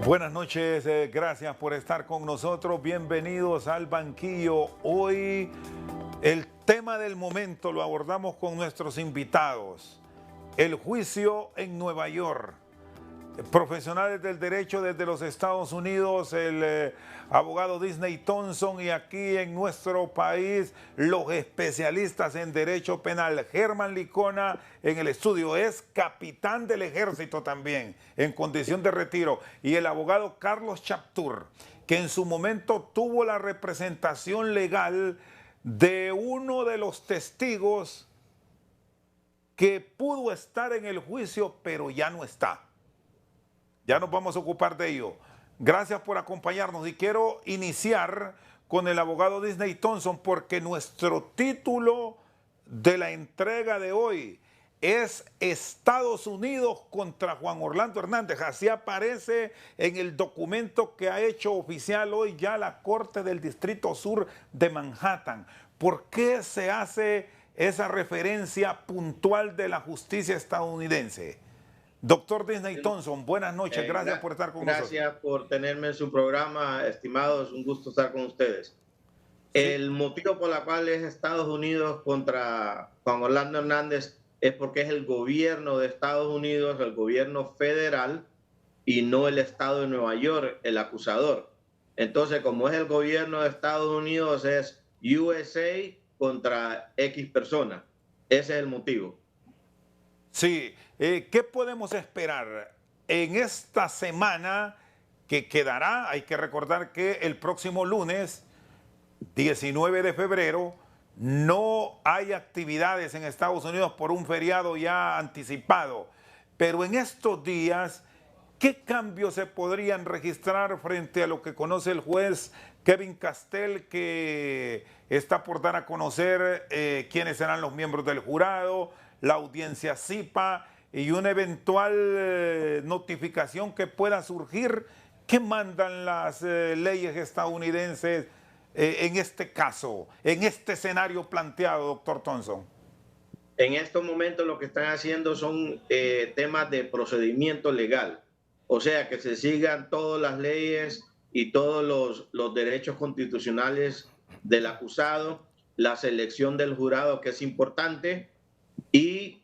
Buenas noches, gracias por estar con nosotros. Bienvenidos al banquillo. Hoy el tema del momento lo abordamos con nuestros invitados. El juicio en Nueva York. Profesionales del derecho desde los Estados Unidos, el abogado Disney Thompson, y aquí en nuestro país los especialistas en derecho penal. Germán Licona en el estudio, es capitán del ejército también, en condición de retiro, y el abogado Carlos Chaptur, que en su momento tuvo la representación legal de uno de los testigos que pudo estar en el juicio, pero ya no está. Ya nos vamos a ocupar de ello. Gracias por acompañarnos y quiero iniciar con el abogado Disney Thompson porque nuestro título de la entrega de hoy es Estados Unidos contra Juan Orlando Hernández. Así aparece en el documento que ha hecho oficial hoy ya la Corte del Distrito Sur de Manhattan. ¿Por qué se hace esa referencia puntual de la justicia estadounidense? Doctor Disney Thompson, buenas noches, gracias por estar con nosotros. Gracias por tenerme en su programa, estimados, un gusto estar con ustedes. Sí. El motivo por el cual es Estados Unidos contra Juan Orlando Hernández es porque es el gobierno de Estados Unidos, el gobierno federal, y no el estado de Nueva York, el acusador. Entonces, como es el gobierno de Estados Unidos, es USA contra X persona. Ese es el motivo. Sí, ¿qué podemos esperar en esta semana que quedará? Hay que recordar que el próximo lunes, 19 de febrero, no hay actividades en Estados Unidos por un feriado ya anticipado. Pero en estos días, ¿qué cambios se podrían registrar frente a lo que conoce el juez Kevin Castell, que está por dar a conocer quiénes serán los miembros del jurado, la audiencia CIPA y una eventual notificación que pueda surgir? ¿Qué mandan las leyes estadounidenses en este caso, en este escenario planteado, doctor Thompson? En estos momentos lo que están haciendo son temas de procedimiento legal, o sea, que se sigan todas las leyes y todos los derechos constitucionales del acusado, la selección del jurado, que es importante, y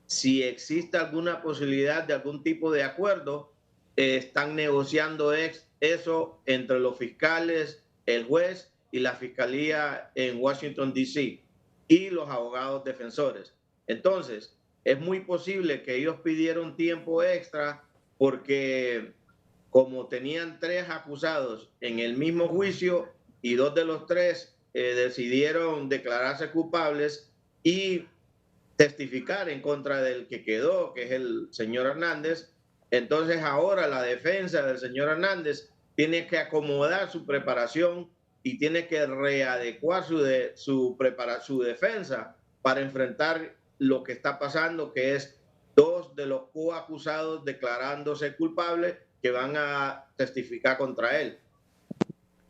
si existe alguna posibilidad de algún tipo de acuerdo, están negociando eso entre los fiscales, el juez y la fiscalía en Washington, D.C. y los abogados defensores. Entonces, es muy posible que ellos pidieron tiempo extra porque como tenían 3 acusados en el mismo juicio y 2 de los 3 decidieron declararse culpables y testificar en contra del que quedó, que es el señor Hernández. Entonces ahora la defensa del señor Hernández tiene que acomodar su preparación y tiene que readecuar su defensa para enfrentar lo que está pasando, que es 2 de los coacusados declarándose culpables que van a testificar contra él.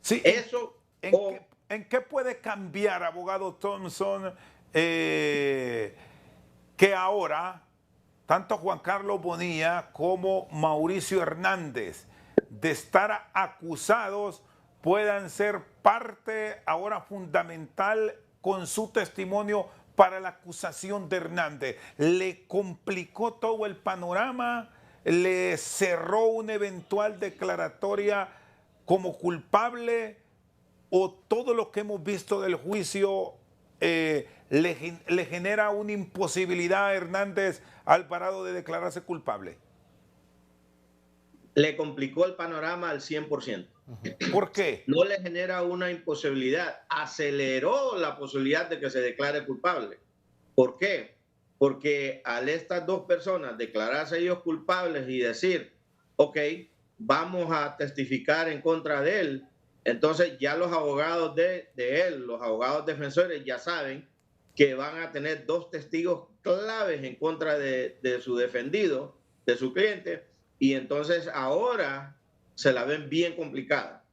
Sí, ¿en qué puede cambiar, abogado Thompson, que ahora tanto Juan Carlos Bonilla como Mauricio Hernández, de estar acusados, puedan ser parte ahora fundamental con su testimonio para la acusación de Hernández? ¿Le complicó todo el panorama? ¿Le cerró una eventual declaratoria como culpable? ¿O todo lo que hemos visto del juicio le genera una imposibilidad a Hernández Alvarado de declararse culpable? Le complicó el panorama al 100%. ¿Por qué? No le genera una imposibilidad, aceleró la posibilidad de que se declare culpable. ¿Por qué? Porque al estas 2 personas declararse ellos culpables y decir, ok, vamos a testificar en contra de él, entonces ya los abogados de él, los abogados defensores ya saben que van a tener 2 testigos claves en contra de su defendido, de su cliente, y entonces ahora se la ven bien complicada.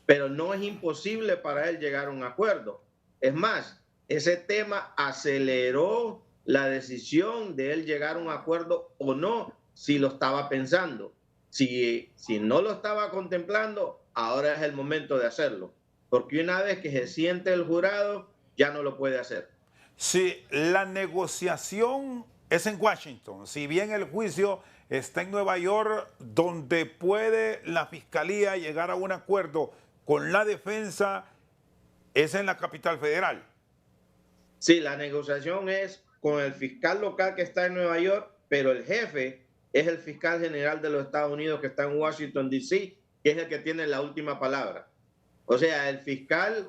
Pero no es imposible para él llegar a un acuerdo. Es más, ese tema aceleró la decisión de él llegar a un acuerdo o no, si lo estaba pensando. Si no lo estaba contemplando, ahora es el momento de hacerlo, porque una vez que se siente el jurado, ya no lo puede hacer. Si la negociación es en Washington, si bien el juicio está en Nueva York, donde puede la fiscalía llegar a un acuerdo con la defensa, es en la capital federal. Sí, la negociación es con el fiscal local que está en Nueva York, pero el jefe es el fiscal general de los Estados Unidos que está en Washington, D.C., que es el que tiene la última palabra. O sea, el fiscal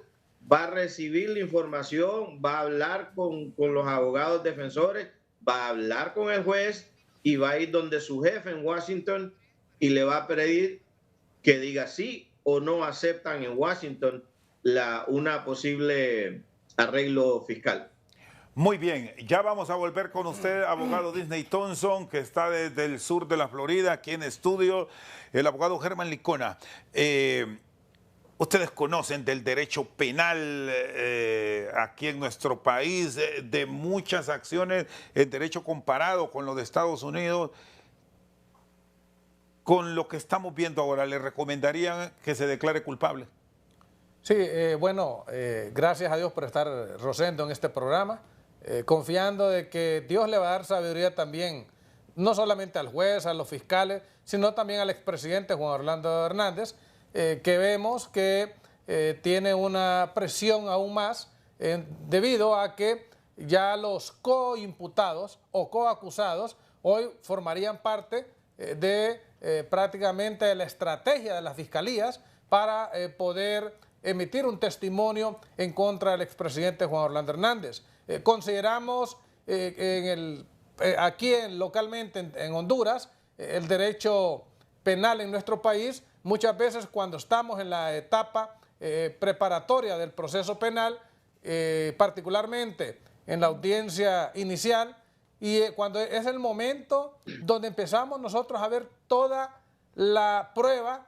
va a recibir la información, va a hablar con los abogados defensores, va a hablar con el juez y va a ir donde su jefe en Washington y le va a pedir que diga sí o no aceptan en Washington una posible arreglo fiscal. Muy bien, ya vamos a volver con usted, abogado Disney Thompson, que está desde el sur de la Florida, aquí en estudio, el abogado Germán Licona. Ustedes conocen del derecho penal aquí en nuestro país, de muchas acciones en derecho comparado con lo de Estados Unidos. Con lo que estamos viendo ahora, ¿le recomendarían que se declare culpable? Sí, bueno, gracias a Dios por estar, Rosendo, en este programa, confiando de que Dios le va a dar sabiduría también, no solamente al juez, a los fiscales, sino también al expresidente Juan Orlando Hernández, que vemos que tiene una presión aún más debido a que ya los coimputados o coacusados hoy formarían parte de prácticamente la estrategia de las fiscalías para poder emitir un testimonio en contra del expresidente Juan Orlando Hernández. Consideramos aquí localmente en Honduras el derecho penal en nuestro país. Muchas veces cuando estamos en la etapa preparatoria del proceso penal, particularmente en la audiencia inicial, y cuando es el momento donde empezamos nosotros a ver toda la prueba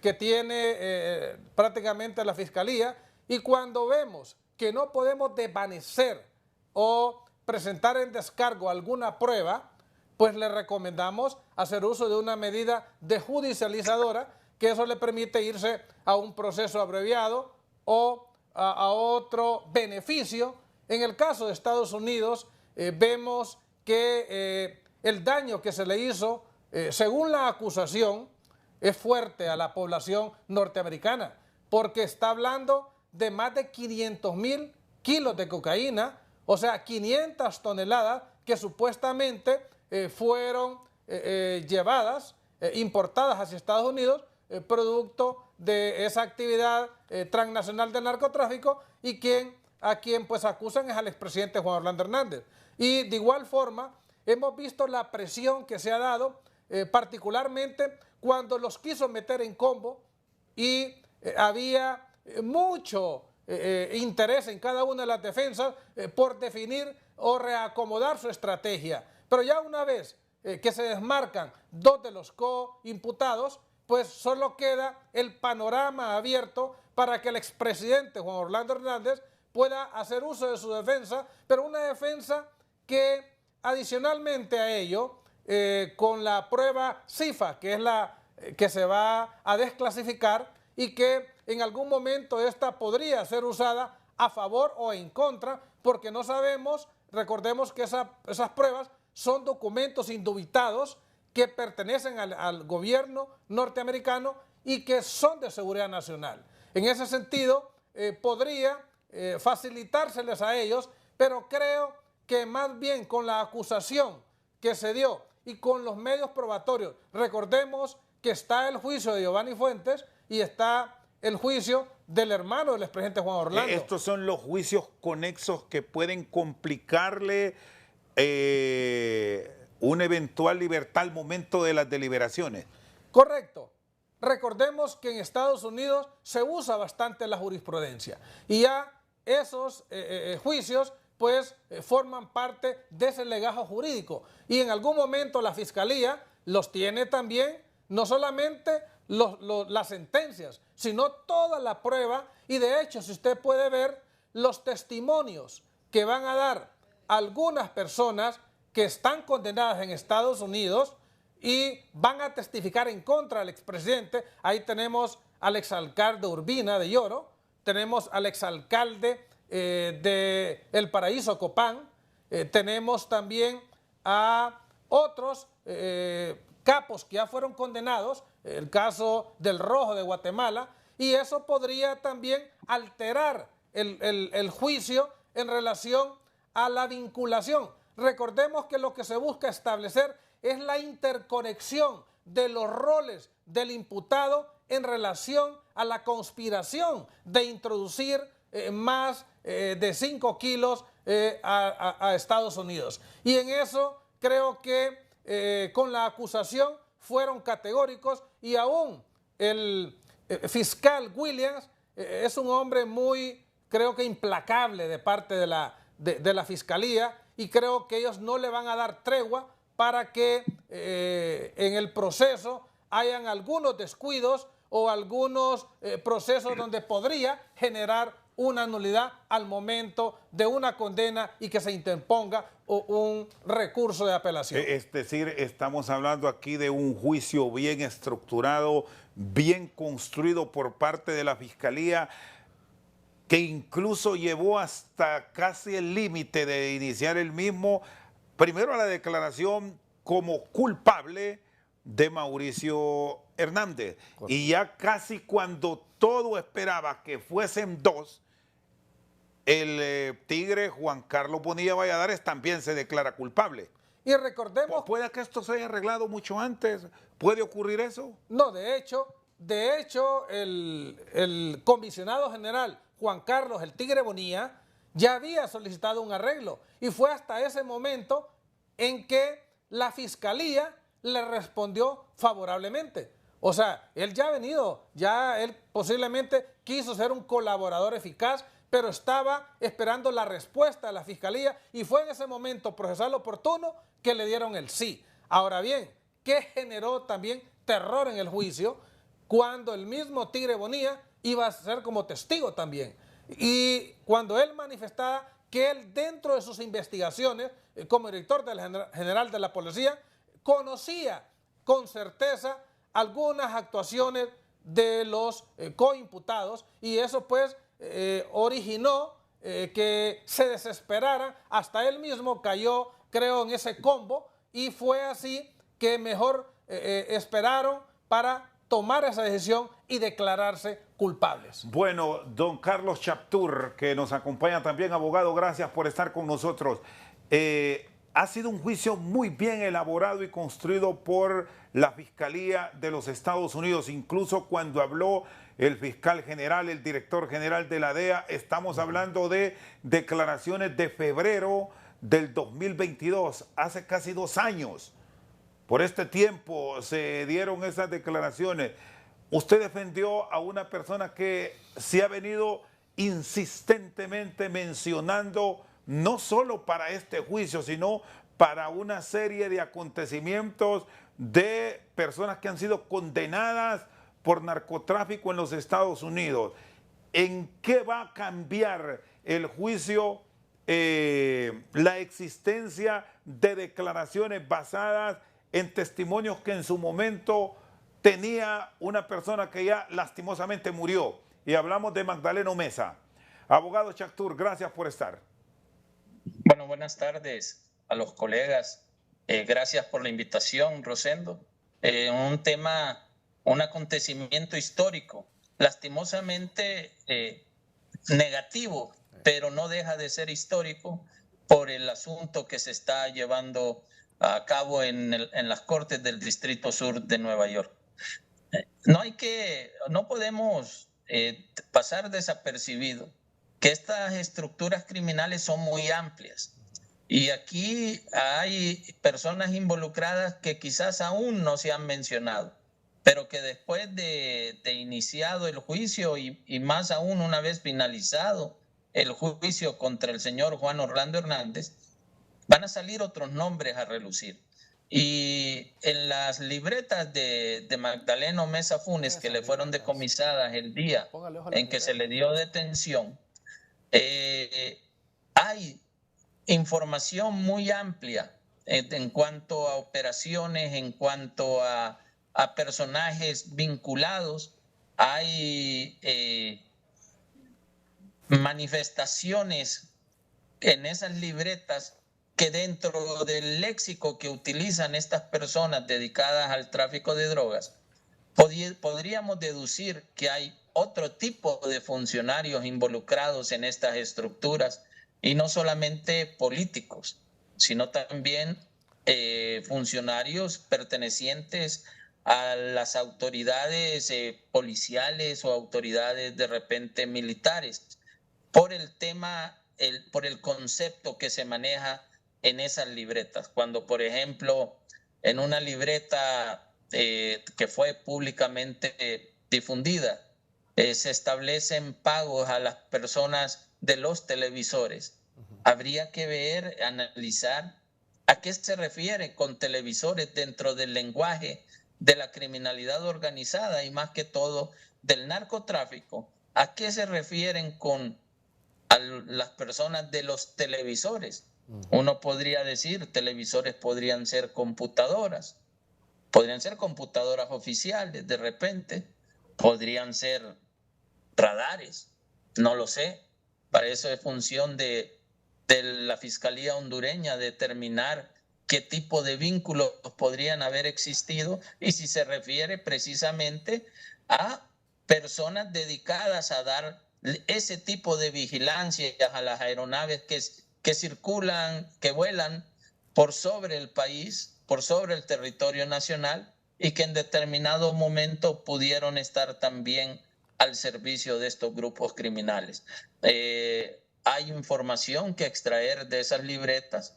que tiene prácticamente la Fiscalía, y cuando vemos que no podemos desvanecer o presentar en descargo alguna prueba, pues le recomendamos hacer uso de una medida de judicializadora, que eso le permite irse a un proceso abreviado o a otro beneficio. En el caso de Estados Unidos, vemos que el daño que se le hizo, según la acusación, es fuerte a la población norteamericana, porque está hablando de más de 500,000 kilos de cocaína, o sea, 500 toneladas que supuestamente fueron llevadas, importadas hacia Estados Unidos, producto de esa actividad transnacional de narcotráfico, y a quien pues acusan es al expresidente Juan Orlando Hernández. Y de igual forma hemos visto la presión que se ha dado, particularmente cuando los quiso meter en combo y había mucho interés en cada una de las defensas por definir o reacomodar su estrategia. Pero ya una vez que se desmarcan dos de los coimputados, pues solo queda el panorama abierto para que el expresidente Juan Orlando Hernández pueda hacer uso de su defensa, pero una defensa que adicionalmente a ello, con la prueba CIFA, que es la que se va a desclasificar, y que en algún momento esta podría ser usada a favor o en contra, porque no sabemos, recordemos que esas pruebas son documentos indubitados que pertenecen al gobierno norteamericano y que son de seguridad nacional. En ese sentido, podría facilitárseles a ellos, pero creo que más bien con la acusación que se dio y con los medios probatorios, recordemos que está el juicio de Giovanni Fuentes y está el juicio del hermano del expresidente Juan Orlando. Estos son los juicios conexos que pueden complicarle una eventual libertad al momento de las deliberaciones. Correcto. Recordemos que en Estados Unidos se usa bastante la jurisprudencia y ya esos juicios pues forman parte de ese legajo jurídico, y en algún momento la Fiscalía los tiene también, no solamente las sentencias, sino toda la prueba, y de hecho si usted puede ver los testimonios que van a dar algunas personas que están condenadas en Estados Unidos, y van a testificar en contra del expresidente. Ahí tenemos al exalcalde Urbina de Lloro, tenemos al exalcalde de El Paraíso Copán, tenemos también a otros capos que ya fueron condenados, el caso del Rojo de Guatemala, y eso podría también alterar el juicio en relación a la vinculación. Recordemos que lo que se busca establecer es la interconexión de los roles del imputado en relación a la conspiración de introducir más de 5 kilos a Estados Unidos. Y en eso creo que con la acusación fueron categóricos, y aún el fiscal Williams es un hombre muy, creo que implacable de parte de la Fiscalía, y creo que ellos no le van a dar tregua para que en el proceso hayan algunos descuidos o algunos procesos donde podría generar una nulidad al momento de una condena y que se interponga un recurso de apelación. Es decir, estamos hablando aquí de un juicio bien estructurado, bien construido por parte de la Fiscalía, que incluso llevó hasta casi el límite de iniciar el mismo, primero a la declaración como culpable de Mauricio Hernández. Correcto. Y ya casi cuando todo esperaba que fuesen dos, el tigre Juan Carlos Bonilla Valladares también se declara culpable. Y recordemos... ¿Puede que esto se haya arreglado mucho antes? ¿Puede ocurrir eso? No, de hecho el comisionado general Juan Carlos el Tigre Bonilla ya había solicitado un arreglo, y fue hasta ese momento en que la Fiscalía le respondió favorablemente. O sea, él ya ha venido, él posiblemente quiso ser un colaborador eficaz, pero estaba esperando la respuesta de la Fiscalía, y fue en ese momento procesal oportuno que le dieron el sí. Ahora bien, ¿qué generó también terror en el juicio? Cuando el mismo Tigre Bonilla iba a ser como testigo también. Y cuando él manifestaba que él, dentro de sus investigaciones, como director general de la policía, conocía con certeza algunas actuaciones de los coimputados, y eso pues originó que se desesperaran. Hasta él mismo cayó, creo, en ese combo, y fue así que mejor esperaron para tomar esa decisión y declararse culpables. Bueno, don Carlos Chaptur, que nos acompaña también, abogado, gracias por estar con nosotros. Ha sido un juicio muy bien elaborado y construido por la Fiscalía de los Estados Unidos. Incluso cuando habló el fiscal general, el director general de la DEA, estamos hablando de declaraciones de febrero del 2022, hace casi 2 años. Por este tiempo se dieron esas declaraciones. Usted defendió a una persona que se ha venido insistentemente mencionando, no solo para este juicio, sino para una serie de acontecimientos de personas que han sido condenadas por narcotráfico en los Estados Unidos. ¿En qué va a cambiar el juicio la existencia de declaraciones basadas en testimonios que en su momento tenía una persona que ya lastimosamente murió? Y hablamos de Magdaleno Mesa. Abogado Chaptur, gracias por estar. Bueno, buenas tardes a los colegas. Gracias por la invitación, Rosendo. Un tema, un acontecimiento histórico, lastimosamente negativo, pero no deja de ser histórico por el asunto que se está llevando a cabo en las Cortes del Distrito Sur de Nueva York. No podemos pasar desapercibido que estas estructuras criminales son muy amplias, y aquí hay personas involucradas que quizás aún no se han mencionado, pero que después de iniciado el juicio y más aún una vez finalizado el juicio contra el señor Juan Orlando Hernández, van a salir otros nombres a relucir. Y en las libretas de Magdaleno Mesa Funes, que le fueron decomisadas el día en que se le dio detención, hay información muy amplia en cuanto a operaciones, en cuanto a personajes vinculados. Hay manifestaciones en esas libretas que dentro del léxico que utilizan estas personas dedicadas al tráfico de drogas, podríamos deducir que hay otro tipo de funcionarios involucrados en estas estructuras, y no solamente políticos, sino también funcionarios pertenecientes a las autoridades policiales o autoridades de repente militares, por el tema, por el concepto que se maneja en esas libretas. Cuando, por ejemplo, en una libreta que fue públicamente difundida, se establecen pagos a las personas de los televisores. Habría que ver, analizar a qué se refiere con televisores dentro del lenguaje de la criminalidad organizada y más que todo del narcotráfico. ¿A qué se refieren con las personas de los televisores? Uno podría decir, televisores podrían ser computadoras oficiales de repente, podrían ser radares, no lo sé. Para eso es función de la Fiscalía hondureña determinar qué tipo de vínculos podrían haber existido y si se refiere precisamente a personas dedicadas a dar ese tipo de vigilancia a las aeronaves que circulan, que vuelan por sobre el país, por sobre el territorio nacional, y que en determinado momento pudieron estar también al servicio de estos grupos criminales. Hay información que extraer de esas libretas,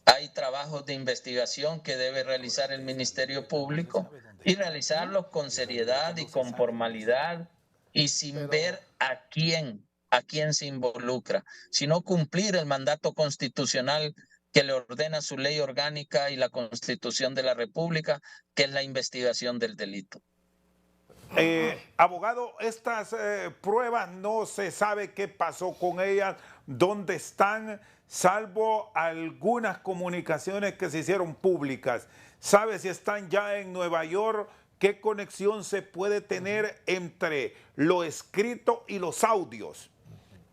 hay trabajos de investigación que debe realizar el Ministerio Público y realizarlos con seriedad y con formalidad y sin ver a quién se involucra, sino cumplir el mandato constitucional que le ordena su ley orgánica y la Constitución de la República, que es la investigación del delito. Abogado, estas pruebas no se sabe qué pasó con ellas, dónde están, salvo algunas comunicaciones que se hicieron públicas. ¿Sabe si están ya en Nueva York? ¿Qué conexión se puede tener entre lo escrito y los audios?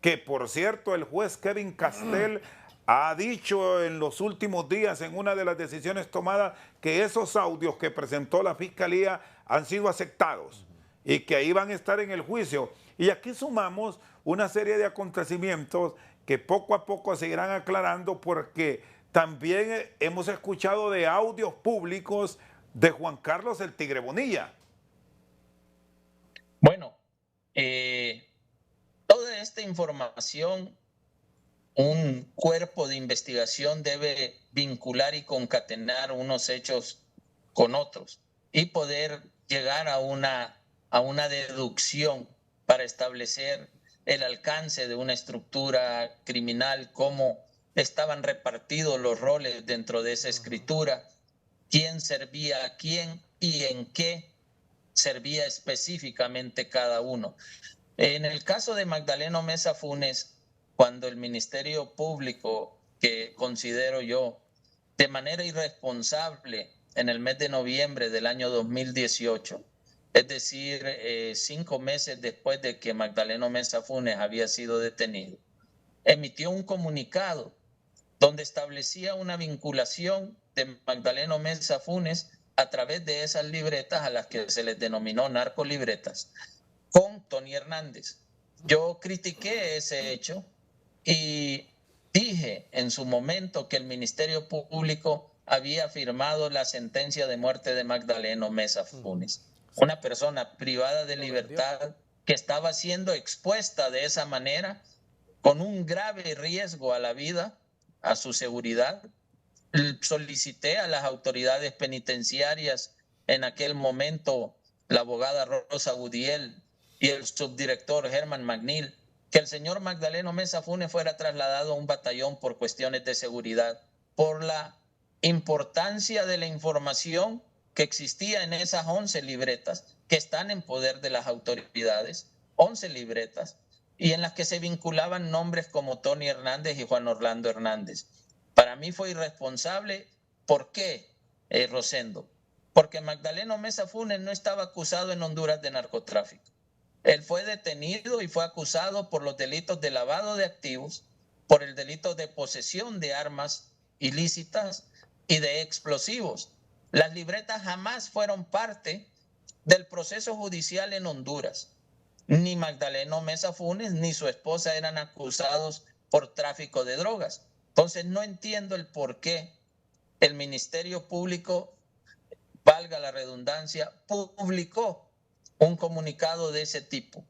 Que por cierto el juez Kevin Castell ha dicho en los últimos días en una de las decisiones tomadas que esos audios que presentó la Fiscalía han sido aceptados y que ahí van a estar en el juicio. Y aquí sumamos una serie de acontecimientos que poco a poco se irán aclarando, porque también hemos escuchado de audios públicos de Juan Carlos el Tigre Bonilla. Bueno, toda esta información, un cuerpo de investigación debe vincular y concatenar unos hechos con otros y poder llegar a una deducción para establecer el alcance de una estructura criminal, cómo estaban repartidos los roles dentro de esa escritura, quién servía a quién y en qué servía específicamente cada uno. En el caso de Magdaleno Meza Funes, cuando el Ministerio Público, que considero yo de manera irresponsable en el mes de noviembre del año 2018, es decir, 5 meses después de que Magdaleno Meza Funes había sido detenido, emitió un comunicado donde establecía una vinculación de Magdaleno Meza Funes a través de esas libretas a las que se les denominó narcolibretas, con Tony Hernández. Yo critiqué ese hecho y dije en su momento que el Ministerio Público había firmado la sentencia de muerte de Magdaleno Meza Funes, una persona privada de libertad que estaba siendo expuesta de esa manera, con un grave riesgo a la vida, a su seguridad. Solicité a las autoridades penitenciarias, en aquel momento la abogada Rosa Gudiel y el subdirector Germán Magnil, que el señor Magdaleno Meza Funes fuera trasladado a un batallón por cuestiones de seguridad, por la importancia de la información que existía en esas 11 libretas que están en poder de las autoridades, 11 libretas, y en las que se vinculaban nombres como Tony Hernández y Juan Orlando Hernández. Para mí fue irresponsable ¿Por qué, Rosendo? Porque Magdaleno Mesa Funes no estaba acusado en Honduras de narcotráfico. Él fue detenido y fue acusado por los delitos de lavado de activos, por el delito de posesión de armas ilícitas y de explosivos. Las libretas jamás fueron parte del proceso judicial en Honduras. Ni Magdaleno Mesa Funes ni su esposa eran acusados por tráfico de drogas. Entonces no entiendo el por qué el Ministerio Público, valga la redundancia, publicó un comunicado de ese tipo.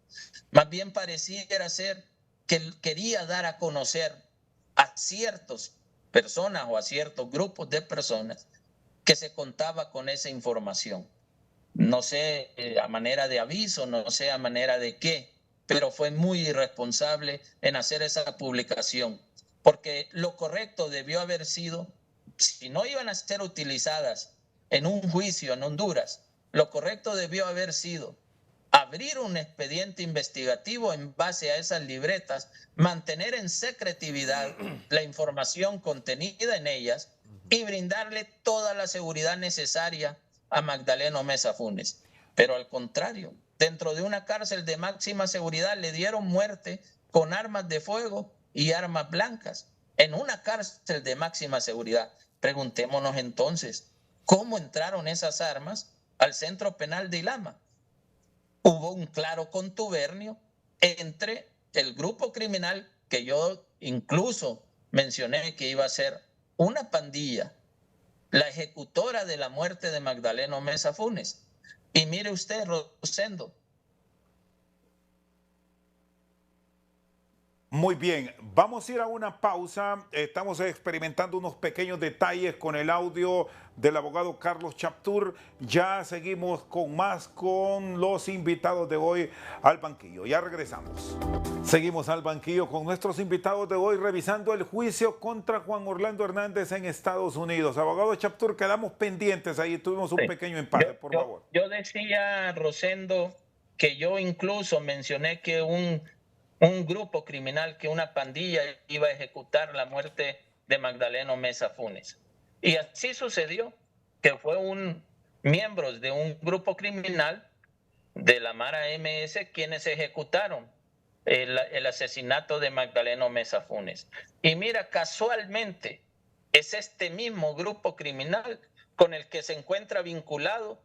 Más bien pareciera ser que él quería dar a conocer a ciertas personas o a ciertos grupos de personas que se contaba con esa información. No sé a manera de aviso, no sé a manera de qué, pero fue muy irresponsable en hacer esa publicación, porque lo correcto debió haber sido, si no iban a ser utilizadas en un juicio en Honduras, lo correcto debió haber sido abrir un expediente investigativo en base a esas libretas, mantener en secretividad la información contenida en ellas y brindarle toda la seguridad necesaria a Magdaleno Mesa Funes. Pero al contrario, dentro de una cárcel de máxima seguridad le dieron muerte con armas de fuego y armas blancas. En una cárcel de máxima seguridad. Preguntémonos entonces, ¿cómo entraron esas armas al centro penal de Ilama? Hubo un claro contubernio entre el grupo criminal, que yo incluso mencioné que iba a ser una pandilla, la ejecutora de la muerte de Magdaleno Mesa Funes. Y mire usted, Rosendo. Muy bien, vamos a ir a una pausa. Estamos experimentando unos pequeños detalles con el audio del abogado Carlos Chaptur. Ya seguimos con más con los invitados de hoy al banquillo. Ya regresamos. Seguimos al banquillo con nuestros invitados de hoy revisando el juicio contra Juan Orlando Hernández en Estados Unidos. Abogado Chaptur, quedamos pendientes ahí, tuvimos un pequeño empate, por favor. Yo decía, Rosendo, que yo incluso mencioné que un grupo criminal, que una pandilla iba a ejecutar la muerte de Magdaleno Mesa Funes. Y así sucedió, que fue miembros de un grupo criminal de la Mara MS quienes ejecutaron el asesinato de Magdaleno Mesa Funes. Y mira, casualmente es este mismo grupo criminal con el que se encuentra vinculado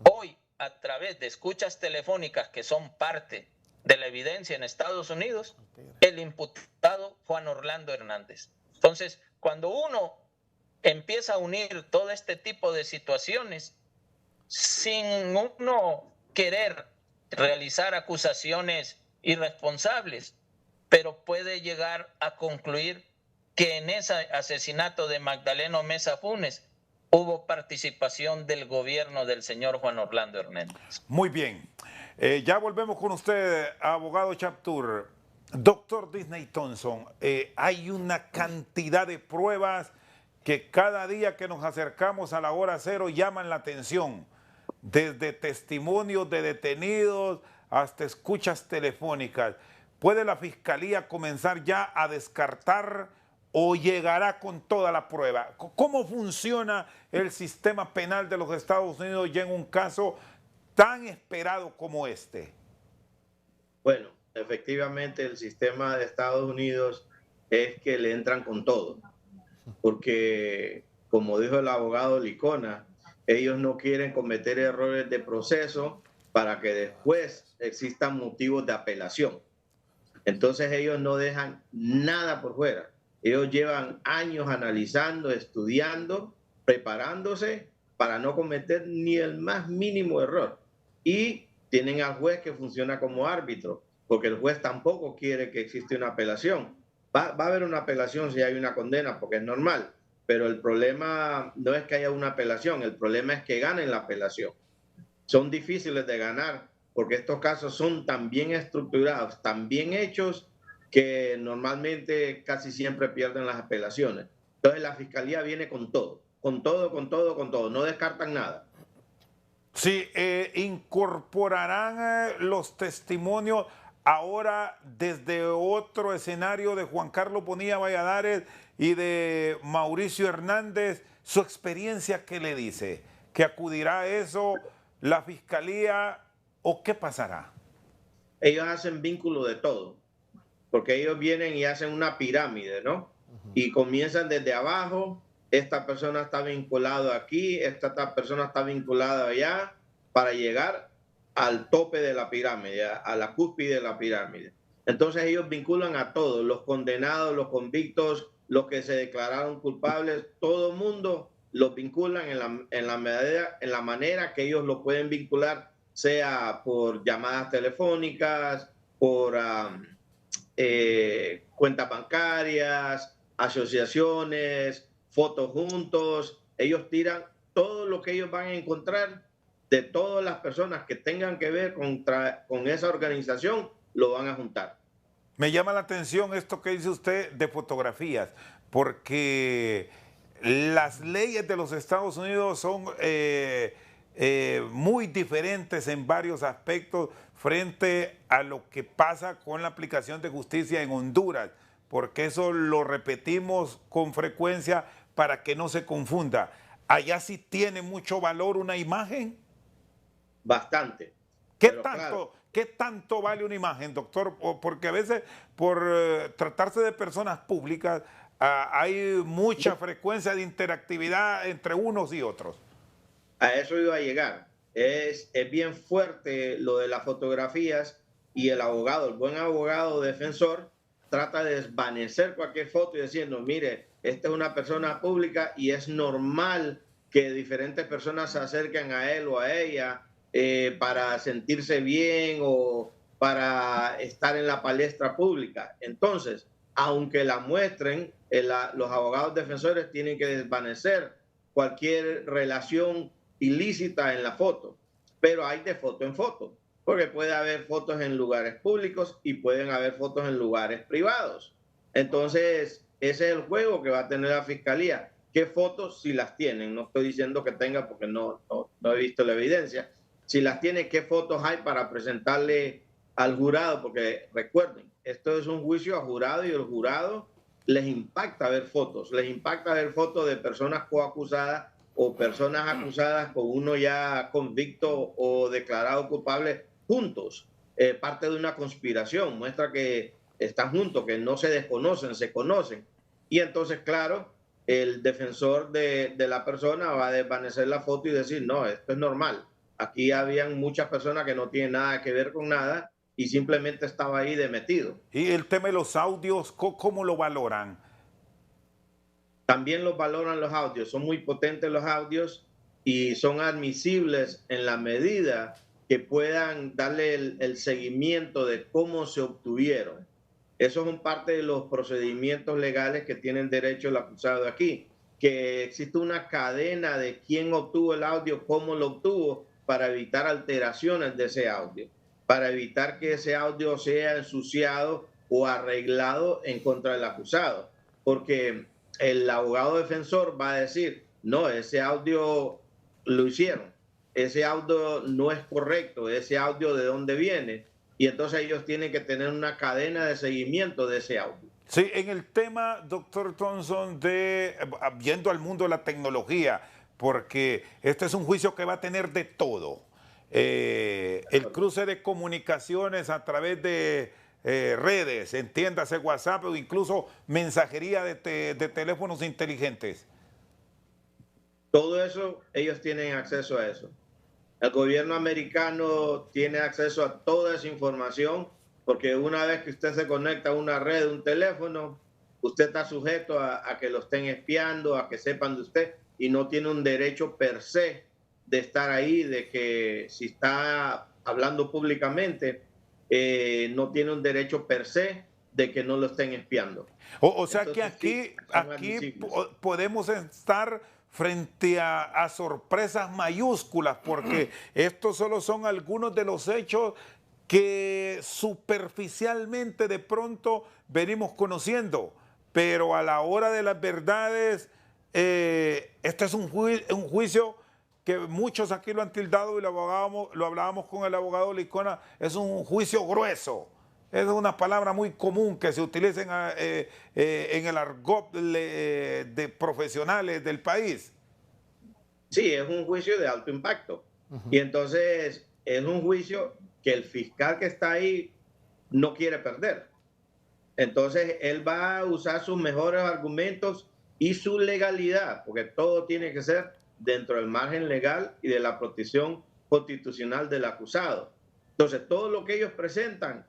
hoy a través de escuchas telefónicas que son parte de la evidencia en Estados Unidos, el imputado Juan Orlando Hernández. Entonces, cuando uno empieza a unir todo este tipo de situaciones, sin uno querer realizar acusaciones irresponsables, pero puede llegar a concluir que en ese asesinato de Magdaleno Mesa Funes hubo participación del gobierno del señor Juan Orlando Hernández. Muy bien. Ya volvemos con usted, abogado Chaptur. Doctor Disney Thompson, hay una cantidad de pruebas que cada día que nos acercamos a la hora cero llaman la atención, desde testimonios de detenidos hasta escuchas telefónicas. ¿Puede la Fiscalía comenzar ya a descartar o llegará con toda la prueba? ¿Cómo funciona el sistema penal de los Estados Unidos ya en un caso tan esperado como este? Bueno, efectivamente el sistema de Estados Unidos es que le entran con todo, porque como dijo el abogado Licona, ellos no quieren cometer errores de proceso para que después existan motivos de apelación. Entonces ellos no dejan nada por fuera. Ellos llevan años analizando, estudiando, preparándose para no cometer ni el más mínimo error. Y tienen al juez que funciona como árbitro, porque el juez tampoco quiere que exista una apelación. Va a haber una apelación si hay una condena, porque es normal, pero el problema no es que haya una apelación, el problema es que ganen la apelación. Son difíciles de ganar, porque estos casos son tan bien estructurados, tan bien hechos, que normalmente casi siempre pierden las apelaciones. Entonces la Fiscalía viene con todo, no descartan nada. Sí, incorporarán los testimonios ahora desde otro escenario de Juan Carlos Bonilla Valladares y de Mauricio Hernández. su experiencia, ¿qué le dice? ¿Que acudirá a eso la fiscalía o qué pasará? Ellos hacen vínculo de todo, porque ellos vienen y hacen una pirámide, ¿no? Y comienzan desde abajo, esta persona está vinculada aquí, esta persona está vinculada allá, para llegar al tope de la pirámide, a la cúspide de la pirámide. Entonces ellos vinculan a todos, los condenados, los convictos, los que se declararon culpables, todo el mundo los vinculan en la manera que ellos lo pueden vincular, sea por llamadas telefónicas, por cuentas bancarias, asociaciones, fotos juntos. Ellos tiran todo lo que ellos van a encontrar de todas las personas que tengan que ver con esa organización, lo van a juntar. Me llama la atención esto que dice usted de fotografías, porque las leyes de los Estados Unidos son muy diferentes en varios aspectos frente a lo que pasa con la aplicación de justicia en Honduras, porque eso lo repetimos con frecuencia para que no se confunda. ¿Allá sí tiene mucho valor una imagen? Bastante. ¿Qué tanto vale una imagen, doctor? Porque a veces por tratarse de personas públicas hay mucha frecuencia de interactividad entre unos y otros. A eso iba a llegar. Es bien fuerte lo de las fotografías y el abogado, el buen abogado defensor, trata de desvanecer cualquier foto y diciendo, mire, esta es una persona pública y es normal que diferentes personas se acerquen a él o a ella para sentirse bien o para estar en la palestra pública. Entonces, aunque la muestren, los abogados defensores tienen que desvanecer cualquier relación ilícita en la foto, pero hay de foto en foto, porque puede haber fotos en lugares públicos y pueden haber fotos en lugares privados. Entonces, ese es el juego que va a tener la fiscalía. ¿Qué fotos? Si las tienen, no estoy diciendo que tenga porque no he visto la evidencia. Si las tiene, ¿qué fotos hay para presentarle al jurado? Porque recuerden, esto es un juicio a jurado y el jurado les impacta ver fotos, de personas coacusadas o personas acusadas con uno ya convicto o declarado culpable juntos. Parte de una conspiración, muestra que están juntos, que no se desconocen, se conocen. Y entonces, claro, el defensor de la persona va a desvanecer la foto y decir, no, esto es normal. Aquí habían muchas personas que no tienen nada que ver con nada y simplemente estaba ahí de metido. Y el tema de los audios, ¿cómo lo valoran? También los valoran los audios, son muy potentes los audios y son admisibles en la medida que puedan darle el seguimiento de cómo se obtuvieron. Esos son parte de los procedimientos legales que tienen derecho el acusado aquí, que existe una cadena de quién obtuvo el audio, cómo lo obtuvo, para evitar alteraciones de ese audio, para evitar que ese audio sea ensuciado o arreglado en contra del acusado, porque el abogado defensor va a decir, no, ese audio lo hicieron, ese audio no es correcto, ese audio de dónde viene, y entonces ellos tienen que tener una cadena de seguimiento de ese audio. Sí, en el tema, doctor Thompson, viendo al mundo de la tecnología, porque este es un juicio que va a tener de todo, el cruce de comunicaciones a través de redes, entiéndase WhatsApp o incluso mensajería de teléfonos inteligentes. Todo eso, ellos tienen acceso a eso. El gobierno americano tiene acceso a toda esa información porque una vez que usted se conecta a una red, un teléfono, usted está sujeto a que lo estén espiando, a que sepan de usted y no tiene un derecho per se de estar ahí, de que si está hablando públicamente, no tiene un derecho per se de que no lo estén espiando. O sea que aquí podemos estar frente a sorpresas mayúsculas, porque estos solo son algunos de los hechos que superficialmente de pronto venimos conociendo, pero a la hora de las verdades, este es un juicio que muchos aquí lo han tildado y lo hablábamos con el abogado Licona, es un juicio grueso. Es una palabra muy común que se utiliza en el argot de profesionales del país. Sí, es un juicio de alto impacto. Y entonces es un juicio que el fiscal que está ahí no quiere perder. Entonces él va a usar sus mejores argumentos y su legalidad, porque todo tiene que ser dentro del margen legal y de la protección constitucional del acusado. Entonces todo lo que ellos presentan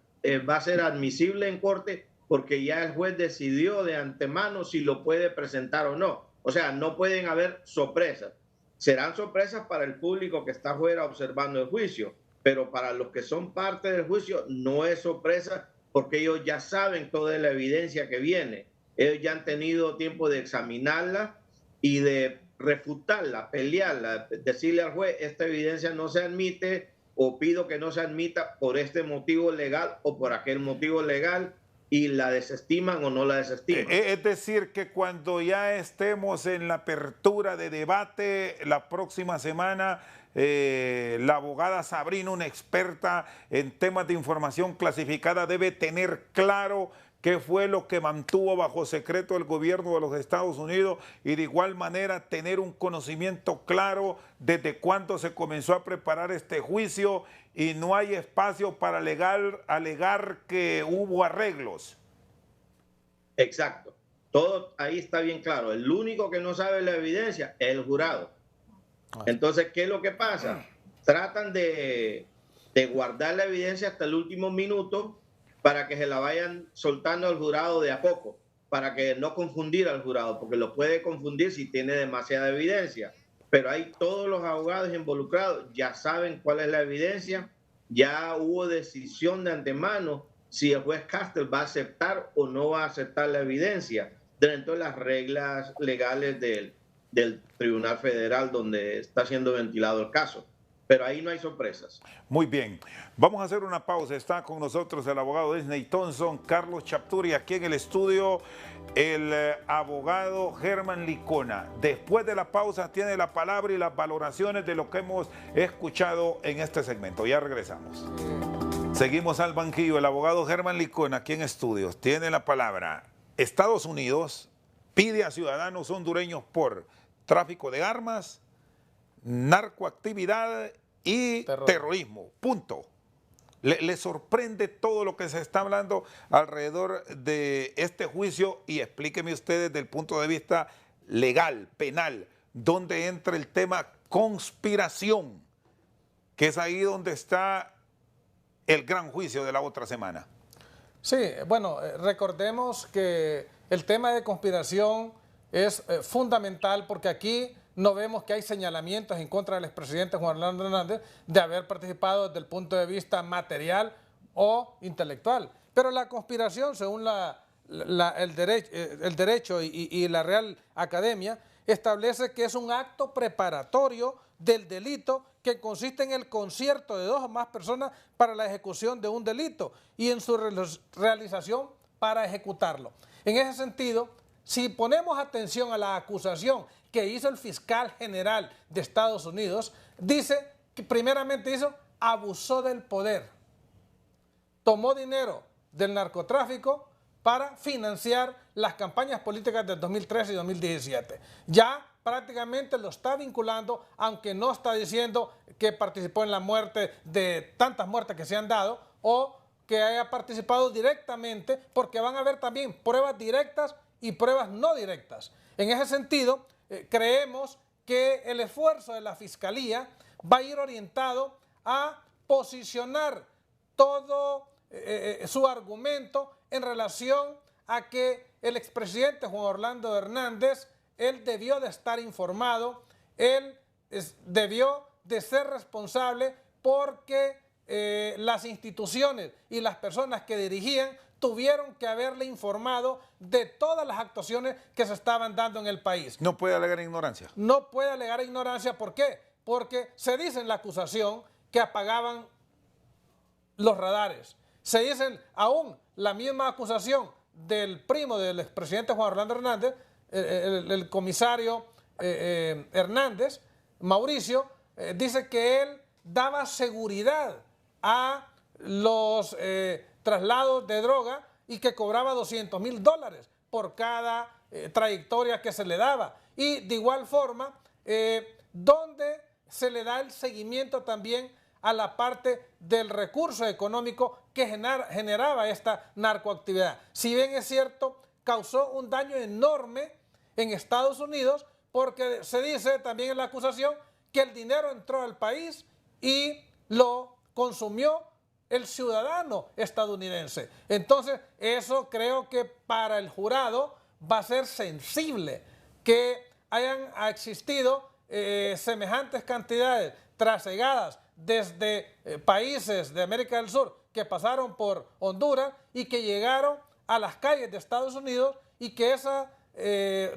va a ser admisible en corte porque ya el juez decidió de antemano si lo puede presentar o no. O sea, no pueden haber sorpresas. Serán sorpresas para el público que está afuera observando el juicio, pero para los que son parte del juicio no es sorpresa porque ellos ya saben toda la evidencia que viene. Ellos ya han tenido tiempo de examinarla y de refutarla, pelearla, decirle al juez, esta evidencia no se admite o pido que no se admita por este motivo legal o por aquel motivo legal, y la desestiman o no la desestiman. Es decir, que cuando ya estemos en la apertura de debate la próxima semana, la abogada Sabrina, una experta en temas de información clasificada, debe tener claro qué fue lo que mantuvo bajo secreto el gobierno de los Estados Unidos y de igual manera tener un conocimiento claro desde cuándo se comenzó a preparar este juicio y no hay espacio para alegar que hubo arreglos. Exacto. Todo ahí está bien claro. El único que no sabe la evidencia es el jurado. Entonces, ¿qué es lo que pasa? Tratan de guardar la evidencia hasta el último minuto para que se la vayan soltando al jurado de a poco, para que no confundir al jurado, porque lo puede confundir si tiene demasiada evidencia. Pero ahí todos los abogados involucrados ya saben cuál es la evidencia, ya hubo decisión de antemano si el juez Castle va a aceptar o no va a aceptar la evidencia dentro de las reglas legales del Tribunal Federal donde está siendo ventilado el caso. Pero ahí no hay sorpresas. Muy bien, vamos a hacer una pausa. Está con nosotros el abogado Disney Thompson, Carlos Chapturi, aquí en el estudio el abogado Germán Licona. Después de la pausa tiene la palabra y las valoraciones de lo que hemos escuchado en este segmento. Ya regresamos. Seguimos al banquillo. El abogado Germán Licona, aquí en estudios, tiene la palabra. Estados Unidos pide a ciudadanos hondureños por tráfico de armas, narcoactividad y terrorismo. Punto. Le sorprende todo lo que se está hablando alrededor de este juicio y explíqueme usted desde el punto de vista legal, penal, dónde entra el tema conspiración, que es ahí donde está el gran juicio de la otra semana. Sí, bueno, recordemos que el tema de conspiración es fundamental porque aquí no vemos que hay señalamientos en contra del expresidente Juan Orlando Hernández de haber participado desde el punto de vista material o intelectual. Pero la conspiración, según el derecho y la Real Academia, establece que es un acto preparatorio del delito que consiste en el concierto de dos o más personas para la ejecución de un delito y en su realización para ejecutarlo. En ese sentido, si ponemos atención a la acusación que hizo el fiscal general de Estados Unidos, dice que primeramente abusó del poder, tomó dinero del narcotráfico para financiar las campañas políticas del 2013 y 2017. Ya prácticamente lo está vinculando, aunque no está diciendo que participó en la muerte de tantas muertes que se han dado o que haya participado directamente, porque van a haber también pruebas directas y pruebas no directas. En ese sentido, creemos que el esfuerzo de la Fiscalía va a ir orientado a posicionar todo su argumento en relación a que el expresidente Juan Orlando Hernández, él debió de estar informado, él debió de ser responsable porque las instituciones y las personas que dirigían tuvieron que haberle informado de todas las actuaciones que se estaban dando en el país. No puede alegar ignorancia. No puede alegar ignorancia, ¿por qué? Porque se dice en la acusación que apagaban los radares. Se dice aún la misma acusación del primo del expresidente Juan Orlando Hernández, el comisario Hernández, Mauricio, dice que él daba seguridad a los traslados de droga y que cobraba $200,000 por cada trayectoria que se le daba. Y de igual forma donde se le da el seguimiento también a la parte del recurso económico que generaba esta narcoactividad. Si bien es cierto, causó un daño enorme en Estados Unidos, porque se dice también en la acusación que el dinero entró al país y lo consumió el ciudadano estadounidense. Entonces, eso creo que para el jurado va a ser sensible que hayan existido semejantes cantidades trasegadas desde países de América del Sur que pasaron por Honduras y que llegaron a las calles de Estados Unidos, y que esa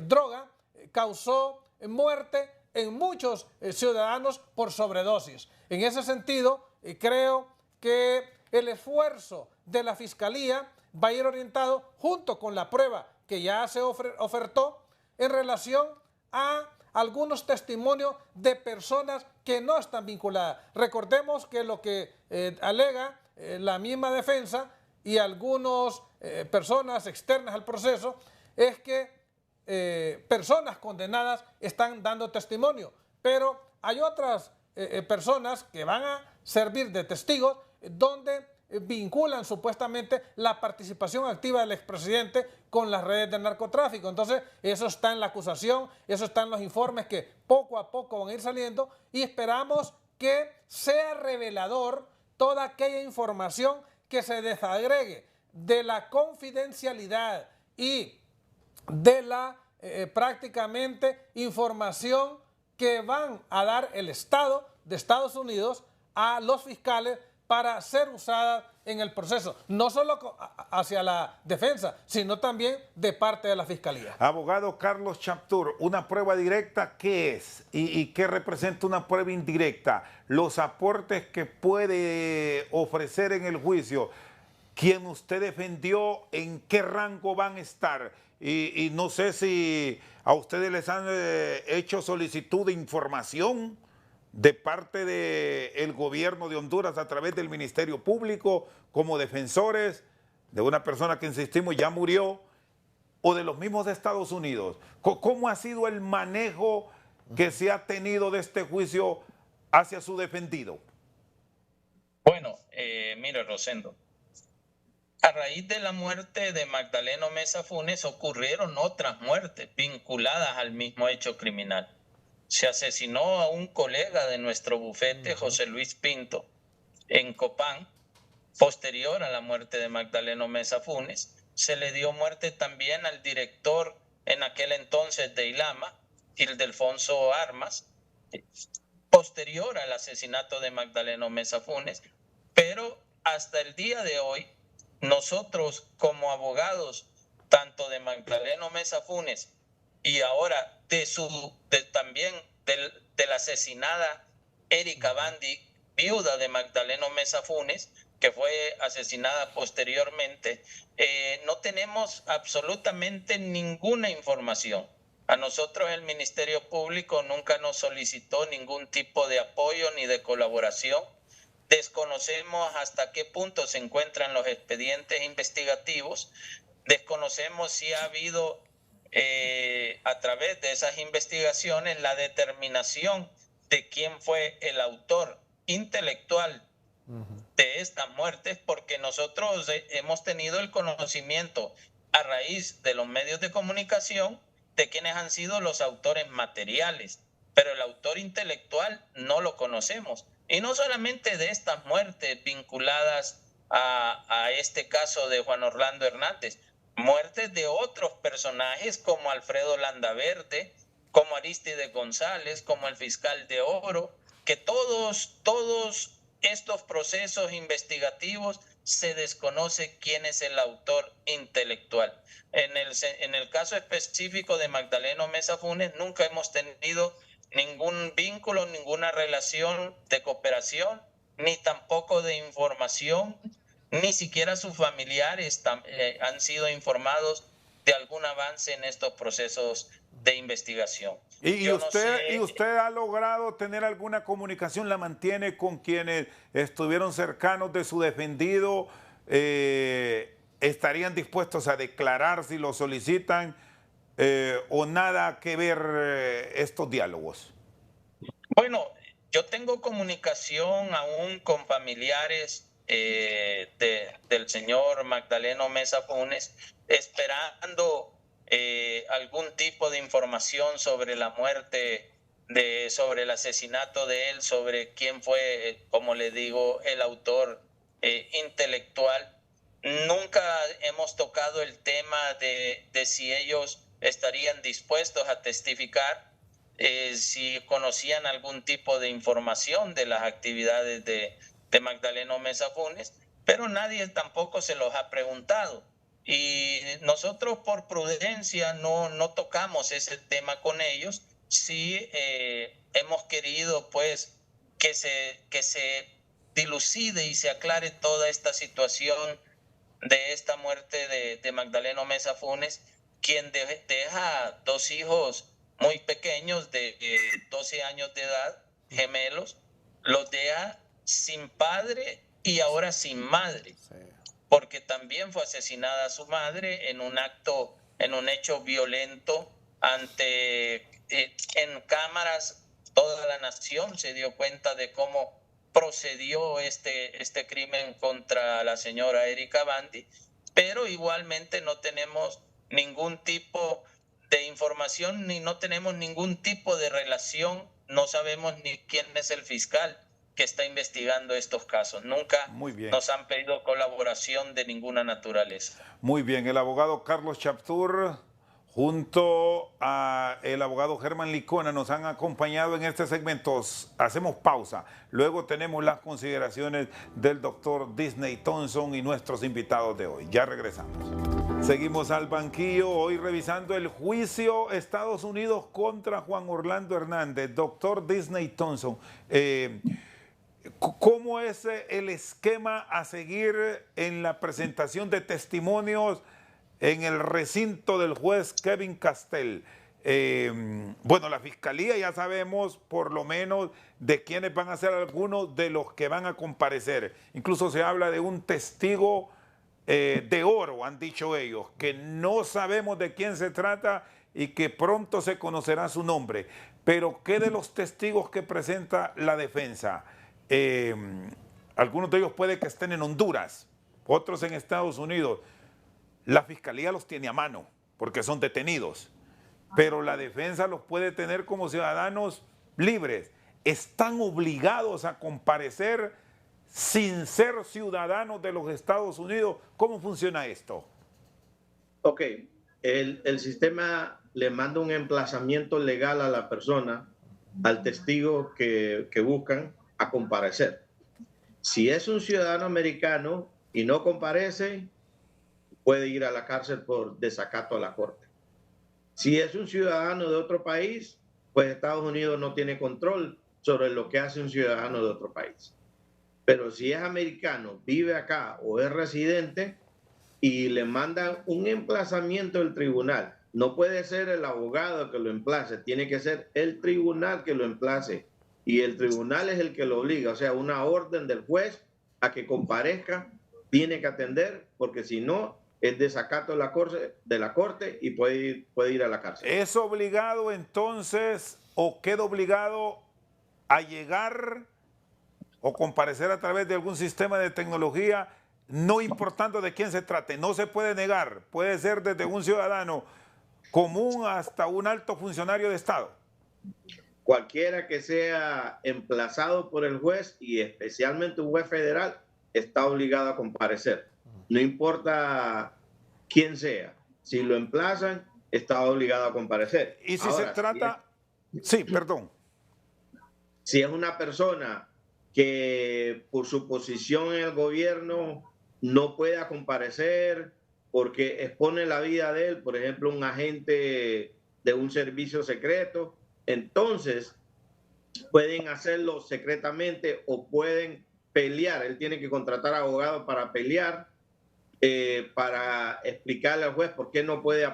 droga causó muerte en muchos ciudadanos por sobredosis. En ese sentido, creo que el esfuerzo de la Fiscalía va a ir orientado, junto con la prueba que ya se ofertó, en relación a algunos testimonios de personas que no están vinculadas. Recordemos que lo que alega la misma defensa y algunas personas externas al proceso es que personas condenadas están dando testimonio, pero hay otras personas que van a servir de testigos donde vinculan supuestamente la participación activa del expresidente con las redes de narcotráfico. Entonces, eso está en la acusación, eso está en los informes que poco a poco van a ir saliendo, y esperamos que sea revelador toda aquella información que se desagregue de la confidencialidad y de la prácticamente información que van a dar el Estado de Estados Unidos a los fiscales para ser usada en el proceso, no solo hacia la defensa, sino también de parte de la Fiscalía. Abogado Carlos Chaptur, ¿una prueba directa qué es? ¿Y qué representa una prueba indirecta? Los aportes que puede ofrecer en el juicio, ¿quién usted defendió, en qué rango van a estar? Y no sé si a ustedes les han hecho solicitud de información de parte del gobierno de Honduras a través del Ministerio Público, como defensores de una persona que, insistimos, ya murió, o de los mismos de Estados Unidos. ¿Cómo ha sido el manejo que se ha tenido de este juicio hacia su defendido? Bueno, mira, Rosendo, a raíz de la muerte de Magdaleno Meza Funes ocurrieron otras muertes vinculadas al mismo hecho criminal. Se asesinó a un colega de nuestro bufete, José Luis Pinto, en Copán, posterior a la muerte de Magdaleno Meza Funes. Se le dio muerte también al director en aquel entonces de ILAMA, Ildefonso Armas, posterior al asesinato de Magdaleno Meza Funes. Pero hasta el día de hoy, nosotros como abogados, tanto de Magdaleno Meza Funes y ahora también de la asesinada Erika Bandi, viuda de Magdaleno Meza Funes, que fue asesinada posteriormente, no tenemos absolutamente ninguna información. A nosotros el Ministerio Público nunca nos solicitó ningún tipo de apoyo ni de colaboración. Desconocemos hasta qué punto se encuentran los expedientes investigativos. Desconocemos si ha habido a través de esas investigaciones la determinación de quién fue el autor intelectual de estas muertes, porque nosotros hemos tenido el conocimiento a raíz de los medios de comunicación de quiénes han sido los autores materiales, pero el autor intelectual no lo conocemos. Y no solamente de estas muertes vinculadas a este caso de Juan Orlando Hernández, muertes de otros personajes como Alfredo Landaverde, como Arístides González, como el fiscal de Oro, que todos estos procesos investigativos se desconoce quién es el autor intelectual. En el caso específico de Magdaleno Meza Funes, nunca hemos tenido ningún vínculo, ninguna relación de cooperación, ni tampoco de información. Ni siquiera sus familiares han sido informados de algún avance en estos procesos de investigación. ¿Y usted ha logrado tener alguna comunicación, la mantiene con quienes estuvieron cercanos de su defendido? ¿Estarían dispuestos a declarar si lo solicitan o nada que ver estos diálogos? Bueno, yo tengo comunicación aún con familiares del señor Magdaleno Meza Funes, esperando algún tipo de información sobre la muerte, sobre el asesinato de él, sobre quién fue, como le digo, el autor intelectual. Nunca hemos tocado el tema de si ellos estarían dispuestos a testificar, si conocían algún tipo de información de las actividades de Magdaleno Meza Funes, pero nadie tampoco se los ha preguntado. Y nosotros por prudencia no tocamos ese tema con ellos. Sí hemos querido pues que se dilucide y se aclare toda esta situación de esta muerte de Magdaleno Meza Funes, quien deja dos hijos muy pequeños de 12 años de edad, gemelos, los deja sin padre y ahora sin madre, porque también fue asesinada su madre en un acto, en un hecho violento en cámaras. Toda la nación se dio cuenta de cómo procedió este crimen contra la señora Erika Bandi, pero igualmente no tenemos ningún tipo de información ni no tenemos ningún tipo de relación, no sabemos ni quién es el fiscal que está investigando estos casos. Nunca nos han pedido colaboración de ninguna naturaleza. Muy bien, el abogado Carlos Chaptur junto a el abogado Germán Licona nos han acompañado en este segmento. Hacemos pausa, luego tenemos las consideraciones del doctor Disney Thompson y nuestros invitados de hoy. Ya regresamos. Seguimos al banquillo, hoy revisando el juicio Estados Unidos contra Juan Orlando Hernández. Doctor Disney Thompson, ¿cómo es el esquema a seguir en la presentación de testimonios en el recinto del juez Kevin Castell? Bueno, la fiscalía ya sabemos por lo menos de quiénes van a ser algunos de los que van a comparecer. Incluso se habla de un testigo de oro, han dicho ellos, que no sabemos de quién se trata y que pronto se conocerá su nombre. Pero ¿qué de los testigos que presenta la defensa? Algunos de ellos puede que estén en Honduras, otros en Estados Unidos. La fiscalía los tiene a mano porque son detenidos, pero la defensa los puede tener como ciudadanos libres. ¿Están obligados a comparecer sin ser ciudadanos de los Estados Unidos? ¿Cómo funciona esto? Ok, el sistema le manda un emplazamiento legal a la persona, al testigo que buscan, a comparecer. Si es un ciudadano americano y no comparece, puede ir a la cárcel por desacato a la corte. Si es un ciudadano de otro país, pues Estados Unidos no tiene control sobre lo que hace un ciudadano de otro país. Pero si es americano, vive acá o es residente y le mandan un emplazamiento del tribunal, no puede ser el abogado que lo emplace, tiene que ser el tribunal que lo emplace y el tribunal es el que lo obliga, o sea, una orden del juez a que comparezca, tiene que atender, porque si no, es desacato de la corte y puede ir a la cárcel. ¿Es obligado entonces o queda obligado a llegar o comparecer a través de algún sistema de tecnología, no importando de quién se trate? No se puede negar, puede ser desde un ciudadano común hasta un alto funcionario de Estado. Cualquiera que sea emplazado por el juez y especialmente un juez federal está obligado a comparecer. No importa quién sea, si lo emplazan, está obligado a comparecer. Y si ahora, se trata... Sí, perdón. Si es una persona que por su posición en el gobierno no pueda comparecer porque expone la vida de él, por ejemplo, un agente de un servicio secreto, entonces pueden hacerlo secretamente o pueden pelear. Él tiene que contratar abogado para pelear, para explicarle al juez por qué no puede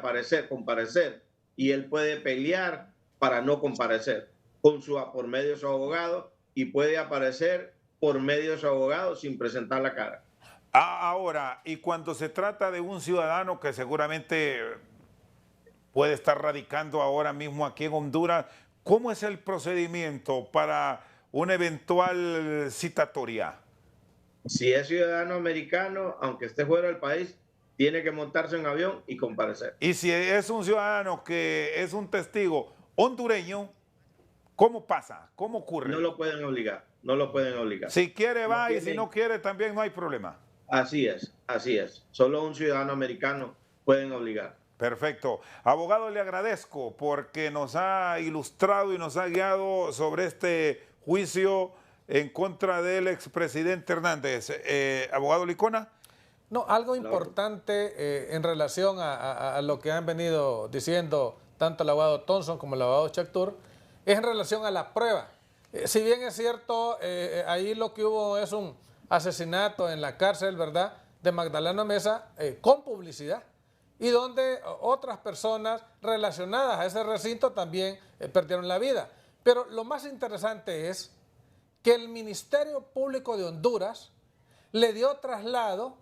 comparecer, y él puede pelear para no comparecer por medio de su abogado, y puede aparecer por medio de su abogado sin presentar la cara. Ahora, y cuando se trata de un ciudadano que seguramente puede estar radicando ahora mismo aquí en Honduras, ¿cómo es el procedimiento para una eventual citatoria? Si es ciudadano americano, aunque esté fuera del país, tiene que montarse en avión y comparecer. Y si es un ciudadano que es un testigo hondureño, ¿cómo pasa? ¿Cómo ocurre? No lo pueden obligar, no lo pueden obligar. Si quiere va No y si no quiere también no hay problema. Así es, así es. Solo un ciudadano americano pueden obligar. Perfecto. Abogado, le agradezco porque nos ha ilustrado y nos ha guiado sobre este juicio en contra del expresidente Hernández. Abogado Licona. No, algo importante en relación a lo que han venido diciendo tanto el abogado Thompson como el abogado Chactur, es en relación a la prueba. Si bien es cierto, ahí lo que hubo es un asesinato en la cárcel, ¿verdad?, de Magdalena Mesa con publicidad, y donde otras personas relacionadas a ese recinto también perdieron la vida. Pero lo más interesante es que el Ministerio Público de Honduras le dio traslado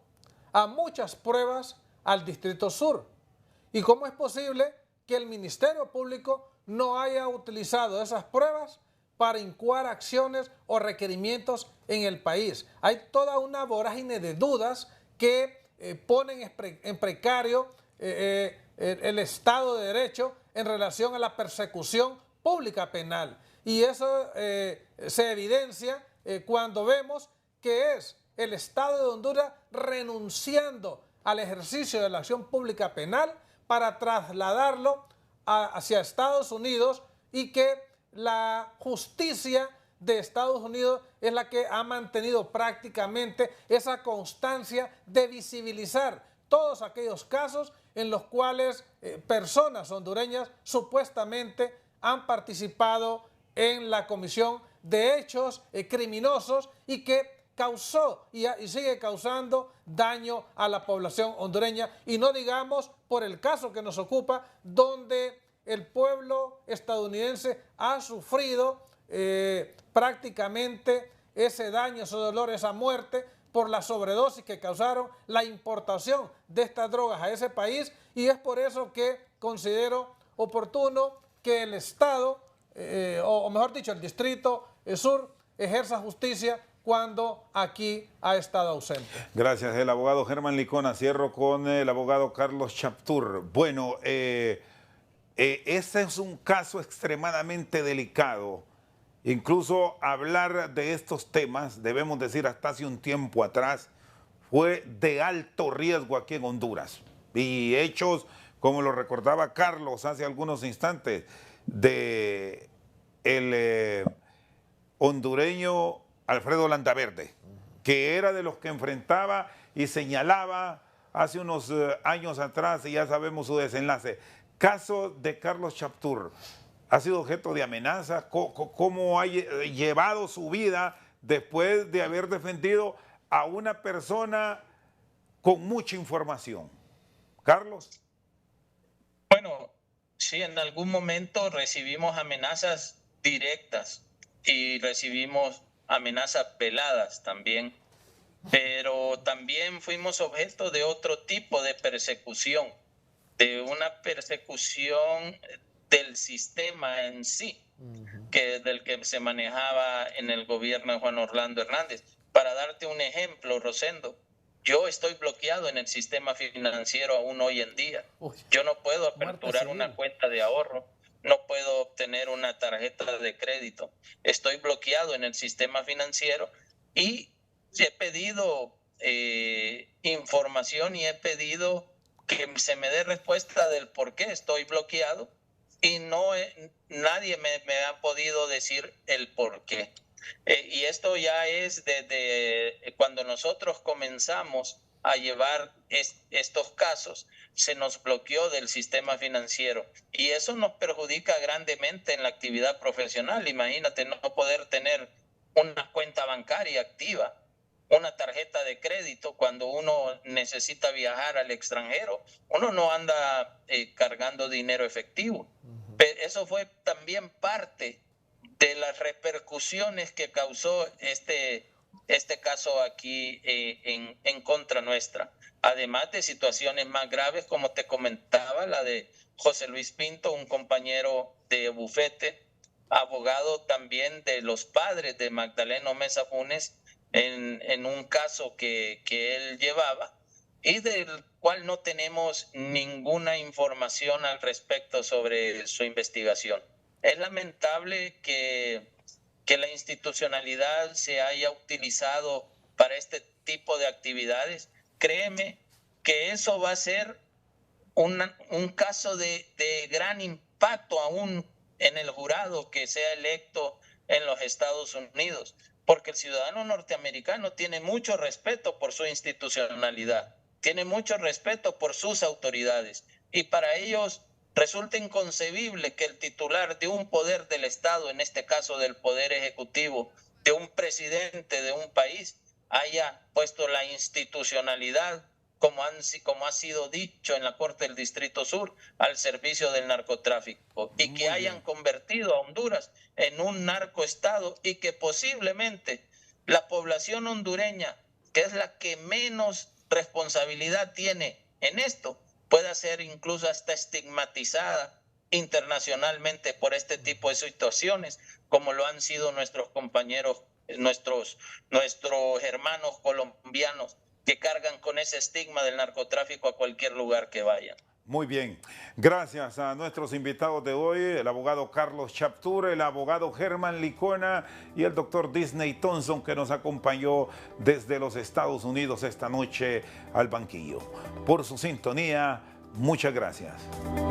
a muchas pruebas al Distrito Sur. ¿Y cómo es posible que el Ministerio Público no haya utilizado esas pruebas para incoar acciones o requerimientos en el país? Hay toda una vorágine de dudas que ponen en precario el Estado de Derecho en relación a la persecución pública penal. Y eso se evidencia cuando vemos que es el Estado de Honduras renunciando al ejercicio de la acción pública penal para trasladarlo hacia Estados Unidos, y que la justicia de Estados Unidos es la que ha mantenido prácticamente esa constancia de visibilizar todos aquellos casos en los cuales personas hondureñas supuestamente han participado en la comisión de hechos criminosos y que causó y sigue causando daño a la población hondureña, y no digamos por el caso que nos ocupa, donde el pueblo estadounidense ha sufrido prácticamente ese daño, ese dolor, esa muerte por la sobredosis que causaron la importación de estas drogas a ese país. Y es por eso que considero oportuno que el Estado, o mejor dicho, el Distrito Sur, ejerza justicia cuando aquí ha estado ausente. Gracias, el abogado Germán Licona. Cierro con el abogado Carlos Chactur. Bueno, este es un caso extremadamente delicado. Incluso hablar de estos temas, debemos decir hasta hace un tiempo atrás, fue de alto riesgo aquí en Honduras. Y hechos, como lo recordaba Carlos hace algunos instantes, de el hondureño Alfredo Landaverde, que era de los que enfrentaba y señalaba hace unos años atrás, y ya sabemos su desenlace. Caso de Carlos Chactur, ha sido objeto de amenazas. ¿Cómo ha llevado su vida después de haber defendido a una persona con mucha información? Carlos. Bueno, sí, en algún momento recibimos amenazas directas y recibimos amenazas veladas también, pero también fuimos objeto de otro tipo de persecución, de una persecución del sistema en sí, del que se manejaba en el gobierno de Juan Orlando Hernández. Para darte un ejemplo, Rosendo, yo estoy bloqueado en el sistema financiero aún hoy en día. Yo no puedo aperturar una cuenta de ahorro, no puedo obtener una tarjeta de crédito. Estoy bloqueado en el sistema financiero y he pedido información y he pedido que se me dé respuesta del por qué estoy bloqueado, y nadie me ha podido decir el por qué. Y esto ya es desde cuando nosotros comenzamos a llevar estos casos, se nos bloqueó del sistema financiero, y eso nos perjudica grandemente en la actividad profesional. Imagínate no poder tener una cuenta bancaria activa, una tarjeta de crédito cuando uno necesita viajar al extranjero. Uno no anda cargando dinero efectivo. Eso fue también parte de las repercusiones que causó este caso aquí en contra nuestra. Además de situaciones más graves, como te comentaba, la de José Luis Pinto, un compañero de bufete abogado también de los padres de Magdaleno Meza Funes en un caso que él llevaba y del cual no tenemos ninguna información al respecto sobre su investigación. Es lamentable que la institucionalidad se haya utilizado para este tipo de actividades. Créeme que eso va a ser un caso de gran impacto aún en el jurado que sea electo en los Estados Unidos, porque el ciudadano norteamericano tiene mucho respeto por su institucionalidad, tiene mucho respeto por sus autoridades, y para ellos resulta inconcebible que el titular de un poder del Estado, en este caso del Poder Ejecutivo, de un presidente de un país, haya puesto la institucionalidad, como ha sido dicho en la Corte del Distrito Sur, al servicio del narcotráfico, y que hayan convertido a Honduras en un narcoestado, y que posiblemente la población hondureña, que es la que menos responsabilidad tiene en esto, pueda ser incluso hasta estigmatizada internacionalmente por este tipo de situaciones, como lo han sido nuestros compañeros, nuestros hermanos colombianos, que cargan con ese estigma del narcotráfico a cualquier lugar que vayan. Muy bien, gracias a nuestros invitados de hoy, el abogado Carlos Chaptur, el abogado Germán Licona y el doctor Disney Thompson, que nos acompañó desde los Estados Unidos esta noche al banquillo. Por su sintonía, muchas gracias.